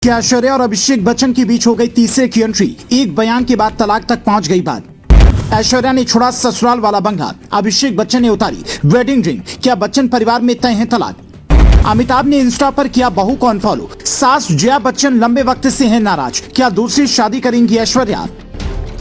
क्या ऐश्वर्या और अभिषेक बच्चन के बीच हो गई तीसरे की एंट्री। एक बयान के बाद तलाक तक पहुंच गई बात। ऐश्वर्या ने छोड़ा ससुराल वाला बंगला, अभिषेक बच्चन ने उतारी वेडिंग रिंग। क्या बच्चन परिवार में तय है तलाक। अमिताभ ने इंस्टा पर किया बहू को अनफॉलो। सास जया बच्चन लंबे वक्त से हैं नाराज। क्या दूसरी शादी करेंगी ऐश्वर्या।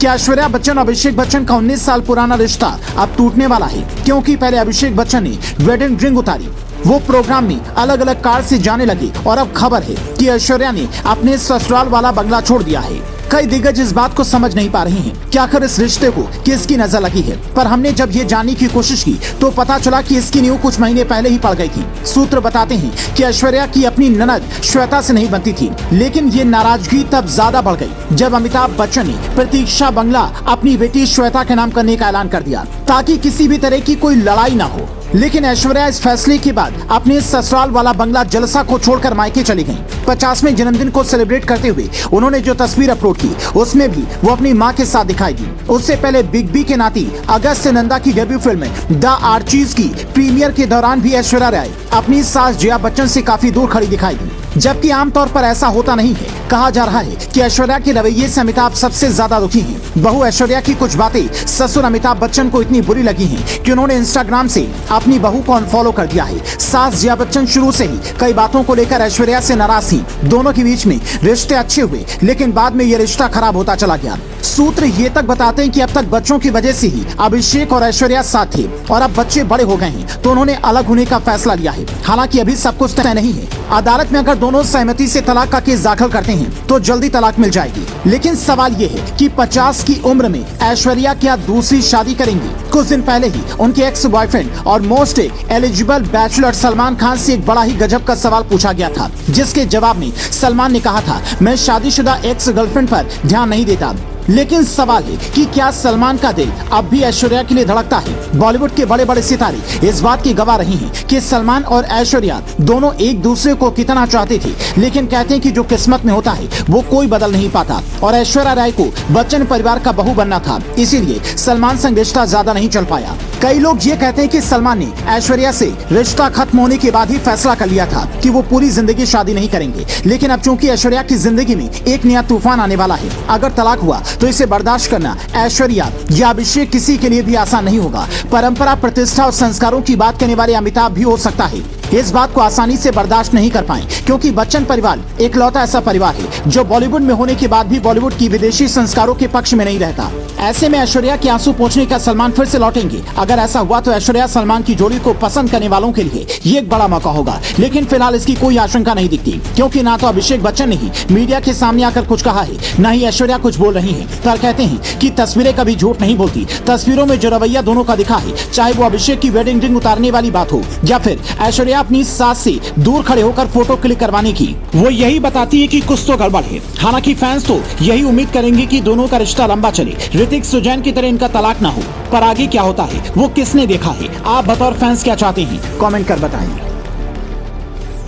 क्या ऐश्वर्या बच्चन और अभिषेक बच्चन का 19 साल पुराना रिश्ता अब टूटने वाला है, क्योंकि पहले अभिषेक बच्चन ने वेडिंग रिंग उतारी, वो प्रोग्राम में अलग अलग कार से जाने लगे और अब खबर है कि ऐश्वर्या ने अपने ससुराल वाला बंगला छोड़ दिया है। कई दिग्गज इस बात को समझ नहीं पा रहे हैं कि आखिर इस रिश्ते को किसकी नजर लगी है, पर हमने जब ये जानने की कोशिश की तो पता चला कि इसकी नींव कुछ महीने पहले ही पड़ गई थी। सूत्र बताते हैं कि ऐश्वर्या की अपनी ननद श्वेता से नहीं बनती थी, लेकिन ये नाराजगी तब ज्यादा बढ़ गई जब अमिताभ बच्चन ने प्रतीक्षा बंगला अपनी बेटी श्वेता के नाम करने का ऐलान कर दिया, ताकि किसी भी तरह की कोई लड़ाई न हो। लेकिन ऐश्वर्या इस फैसले के बाद अपने ससुराल वाला बंगला जलसा को छोड़कर मायके चली गईं। 50वें जन्मदिन को सेलिब्रेट करते हुए उन्होंने जो तस्वीर अपलोड की उसमें भी वो अपनी मां के साथ दिखाई दी। उससे पहले बिग बी के नाती अगस्त नंदा की डेब्यू फिल्म द आर्चीज की प्रीमियर के दौरान भी ऐश्वर्या राय अपनी सास जया बच्चन से काफी दूर खड़ी दिखाई दी, जबकि आमतौर पर ऐसा होता नहीं है। कहा जा रहा है कि ऐश्वर्या के रवैये से अमिताभ सबसे ज्यादा दुखी हैं। बहू ऐश्वर्या की कुछ बातें ससुर अमिताभ बच्चन को इतनी बुरी लगी हैं कि उन्होंने इंस्टाग्राम से अपनी बहू को अनफॉलो कर दिया है। सास जया बच्चन शुरू से ही कई बातों को लेकर ऐश्वर्या से नाराज थी। दोनों के बीच में रिश्ते अच्छे हुए, लेकिन बाद में ये रिश्ता खराब होता चला गया। सूत्र ये तक बताते हैं कि अब तक बच्चों की वजह से ही अभिषेक और ऐश्वर्या साथ थे, और अब बच्चे बड़े हो गए हैं तो उन्होंने अलग होने का फैसला लिया है। हालांकि अभी सब कुछ तय नहीं है। अदालत में अगर दोनों सहमति से तलाक का केस दाखिल करते हैं तो जल्दी तलाक मिल जाएगी। लेकिन सवाल ये है कि 50 की उम्र में ऐश्वर्या क्या दूसरी शादी करेंगी। कुछ दिन पहले ही उनके एक्स बॉयफ्रेंड और most eligible bachelor Salman Khan से एक बड़ा ही गजब का सवाल पूछा गया था, जिसके जवाब में सलमान ने कहा था, मैं शादीशुदा एक्स गर्लफ्रेंड पर ध्यान नहीं देता। लेकिन सवाल है कि क्या सलमान का दिल अब भी ऐश्वर्या के लिए धड़कता है। बॉलीवुड के बड़े बड़े सितारे इस बात की गवाह रही हैं कि सलमान और ऐश्वर्या दोनों एक दूसरे को कितना चाहते थे, लेकिन कहते हैं कि जो किस्मत में होता है वो कोई बदल नहीं पाता, और ऐश्वर्या राय को बच्चन परिवार का बहू बनना था, इसीलिए सलमान संग रिश्ता ज्यादा नहीं चल पाया। कई लोग ये कहते हैं कि सलमान ने ऐश्वर्या से रिश्ता खत्म होने के बाद ही फैसला कर लिया था कि वो पूरी जिंदगी शादी नहीं करेंगे। लेकिन अब चूंकि ऐश्वर्या की जिंदगी में एक नया तूफान आने वाला है, अगर तलाक हुआ तो इसे बर्दाश्त करना ऐश्वर्या या अभिषेक किसी के लिए भी आसान नहीं होगा। परंपरा, प्रतिष्ठा और संस्कारों की बात करने वाले अमिताभ भी हो सकता है इस बात को आसानी से बर्दाश्त नहीं कर पाए, क्योंकि बच्चन परिवार इकलौता ऐसा परिवार है जो बॉलीवुड में होने के बाद भी बॉलीवुड की विदेशी संस्कारों के पक्ष में नहीं रहता। ऐसे में ऐश्वर्या के आंसू पोंछने का सलमान फिर से लौटेंगे। अगर ऐसा हुआ तो ऐश्वर्या सलमान की जोड़ी को पसंद करने वालों के लिए ये एक बड़ा मौका होगा। लेकिन फिलहाल इसकी कोई आशंका नहीं दिखती, क्योंकि ना तो अभिषेक बच्चन ने ही मीडिया के सामने आकर कुछ कहा है, न ही ऐश्वर्या कुछ बोल रही है। पर कहते हैं कि तस्वीरें कभी झूठ नहीं बोलती। तस्वीरों में जो रवैया दोनों का दिखा है, चाहे वो अभिषेक की वेडिंग रिंग उतारने वाली बात हो या फिर ऐश्वर्या अपनी सास से दूर खड़े होकर फोटो क्लिक करवाने की, वो यही बताती है कि कुछ तो गड़बड़ है। हालांकि फैंस तो यही उम्मीद करेंगे कि दोनों का रिश्ता लंबा चले, ऋतिक सुजैन की तरह इनका तलाक ना हो। पर आगे क्या होता है वो किसने देखा है। आप बतौर फैंस क्या चाहते हैं, कमेंट कर बताएं।